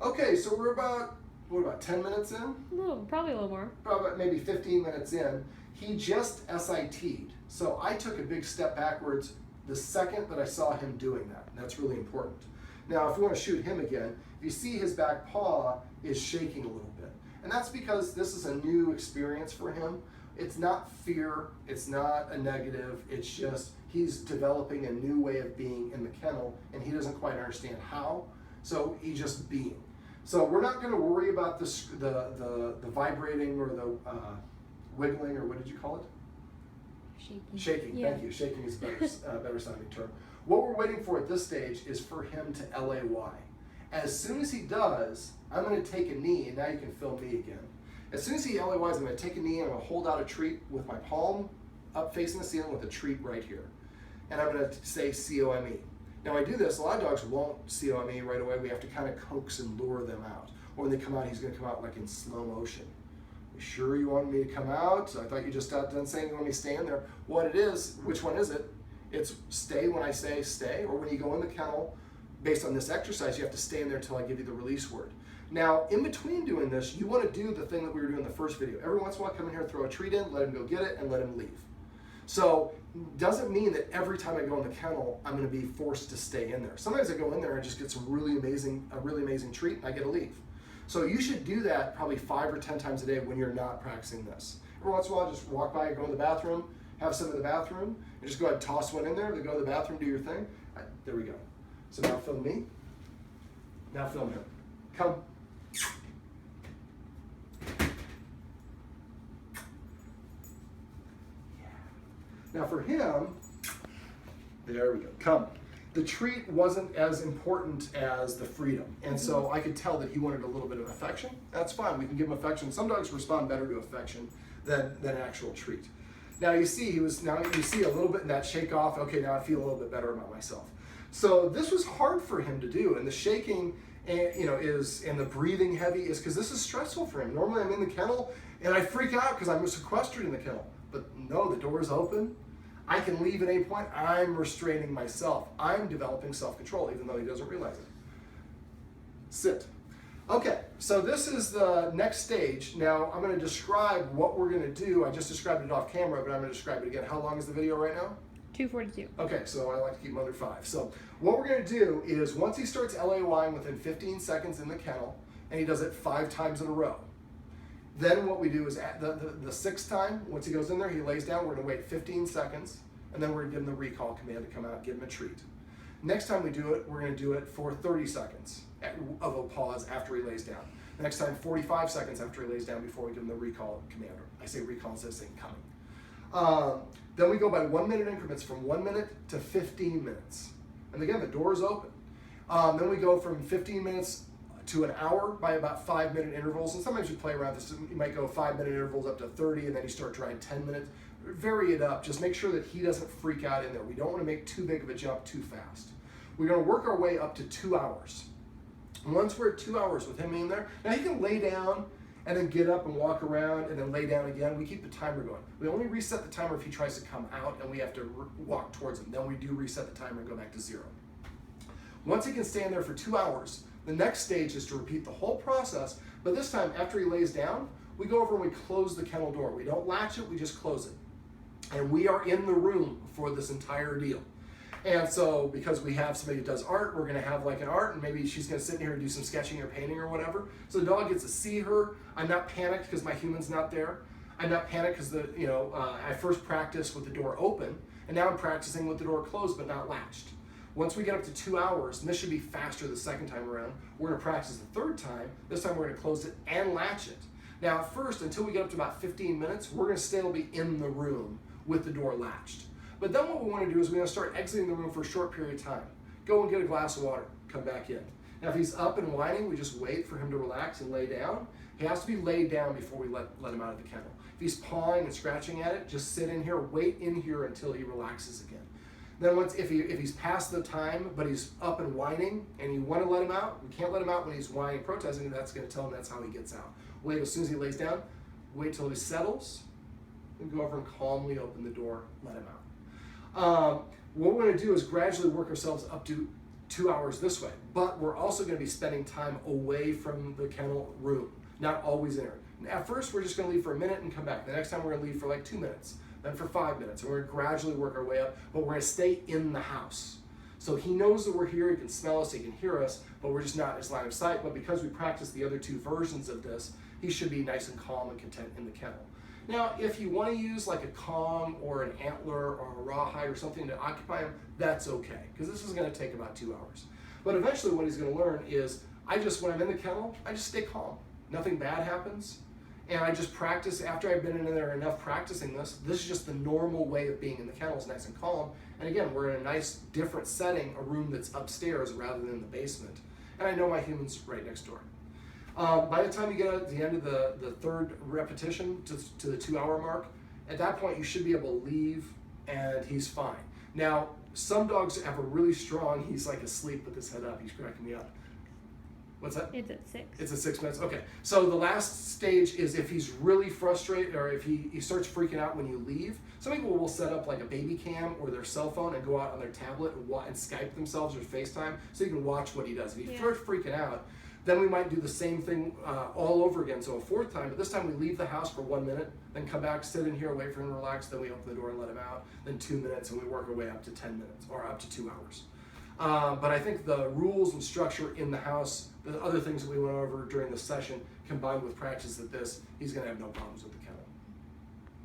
Okay, so we're about, what, about 10 minutes in? Probably a little more. Probably maybe 15 minutes in. He just SIT'd. So I took a big step backwards the second that I saw him doing that. That's really important. Now, if we want to shoot him again, you see his back paw is shaking a little bit. And that's because this is a new experience for him. It's not fear, it's not a negative, it's just he's developing a new way of being in the kennel and he doesn't quite understand how, so he's just being. So we're not going to worry about this, the vibrating or the wiggling, or what did you call it? Shaking. Shaking, Yeah. thank you. Shaking is a better sounding term. What we're waiting for at this stage is for him to LAY. As soon as he does, I'm going to take a knee, and now you can film me again. As soon as he LAYs, I'm going to take a knee and I'm going to hold out a treat with my palm up facing the ceiling with a treat right here. And I'm going to say COME. Now I do this, a lot of dogs won't COME right away. We have to kind of coax and lure them out. Or when they come out, he's going to come out like in slow motion. You sure you want me to come out? I thought you just got done saying you want me to stay in there. What it is, which one is it? It's stay when I say stay, or when you go in the kennel, based on this exercise, you have to stay in there until I give you the release word. Now, in between doing this, you want to do the thing that we were doing in the first video. Every once in a while, come in here, throw a treat in, let him go get it, and let him leave. So, doesn't mean that every time I go in the kennel, I'm going to be forced to stay in there. Sometimes I go in there and just get some a really amazing treat, and I get to leave. So you should do that probably 5 or 10 times a day when you're not practicing this. Every once in a while, just walk by, go in the bathroom, have some in the bathroom, and just go ahead and toss one in there, then go to the bathroom, do your thing. Right, there we go. So now film me. Now film him. Come. Now for him, there we go, come. The treat wasn't as important as the freedom. And so I could tell that he wanted a little bit of affection. That's fine, we can give him affection. Some dogs respond better to affection than an actual treat. Now you see now you see a little bit in that shake off, okay, now I feel a little bit better about myself. So this was hard for him to do, and the shaking and the breathing heavy is because this is stressful for him. Normally I'm in the kennel and I freak out because I'm sequestered in the kennel. But no, the door is open. I can leave at any point. I'm restraining myself. I'm developing self-control, even though he doesn't realize it. Sit. Okay, so this is the next stage. Now I'm going to describe what we're going to do. I just described it off camera, but I'm going to describe it again. How long is the video right now? 2:42. Okay, so I like to keep them under 5. So what we're going to do is once he starts LAYing within 15 seconds in the kennel, and he does it 5 times in a row, then what we do is at the 6th time, once he goes in there, he lays down, we're going to wait 15 seconds, and then we're going to give him the recall command to come out and give him a treat. Next time we do it, we're going to do it for 30 seconds of a pause after he lays down. The next time, 45 seconds after he lays down before we give him the recall command. I say recall instead of saying coming. Then we go by 1 minute increments from 1 minute to 15 minutes. And again, the door is open. Then we go from 15 minutes to an hour by about 5 minute intervals. And sometimes you play around this. You might go 5 minute intervals up to 30, and then you start trying 10 minutes. Vary it up. Just make sure that he doesn't freak out in there. We don't want to make too big of a jump too fast. We're going to work our way up to 2 hours. And once we're at 2 hours with him in there, now he can lay down and then get up and walk around and then lay down again. We keep the timer going. We only reset the timer if he tries to come out and we have to walk towards him. Then we do reset the timer and go back to 0. Once he can stand there for 2 hours, the next stage is to repeat the whole process, but this time after he lays down, we go over and we close the kennel door. We don't latch it, we just close it. And we are in the room for this entire deal. And so because we have somebody who does art, we're gonna have like an art, and maybe she's gonna sit in here and do some sketching or painting or whatever. So the dog gets to see her. I'm not panicked because my human's not there. I'm not panicked because I first practiced with the door open, and now I'm practicing with the door closed but not latched. Once we get up to 2 hours, and this should be faster the second time around, we're gonna practice the third time. This time we're gonna close it and latch it. Now at first, until we get up to about 15 minutes, we're gonna still be in the room with the door latched. But then what we want to do is we're going to start exiting the room for a short period of time. Go and get a glass of water, come back in. Now if he's up and whining, we just wait for him to relax and lay down. He has to be laid down before we let him out of the kennel. If he's pawing and scratching at it, just sit in here, wait in here until he relaxes again. Then if he's past the time, but he's up and whining, and you want to let him out, we can't let him out when he's whining, protesting, and that's going to tell him that's how he gets out. Wait as soon as he lays down, wait till he settles, and go over and calmly open the door, let him out. What we're going to do is gradually work ourselves up to 2 hours this way. But we're also going to be spending time away from the kennel room, not always in it. At first, we're just going to leave for a minute and come back. The next time, we're going to leave for like 2 minutes, then for 5 minutes. And we're going to gradually work our way up, but we're going to stay in the house. So he knows that we're here, he can smell us, he can hear us, but we're just not in his line of sight. But because we practice the other two versions of this, he should be nice and calm and content in the kennel. Now, if you want to use like a Kong or an antler or a rawhide or something to occupy him, that's okay, because this is going to take about 2 hours. But eventually what he's going to learn is, when I'm in the kennel, I just stay calm. Nothing bad happens. And I just practice. After I've been in there enough practicing this is just the normal way of being in the kennel, is nice and calm. And again, we're in a nice different setting, a room that's upstairs rather than in the basement. And I know my human's right next door. By the time you get at the end of the third repetition to the 2 hour mark, at that point you should be able to leave and he's fine. Now, some dogs have a really strong, he's like asleep with his head up, he's cracking me up. What's that? It's at 6. It's at 6 minutes, okay. So the last stage is if he's really frustrated or if he starts freaking out when you leave. Some people will set up like a baby cam or their cell phone and go out on their tablet and Skype themselves or FaceTime so you can watch what he does. If he starts freaking out, then we might do the same thing all over again, so a fourth time, but this time we leave the house for 1 minute, then come back, sit in here, wait for him to relax, then we open the door and let him out, then 2 minutes, and we work our way up to 10 minutes, or up to 2 hours. But I think the rules and structure in the house, the other things that we went over during the session, combined with practice at this, he's gonna have no problems with the kennel.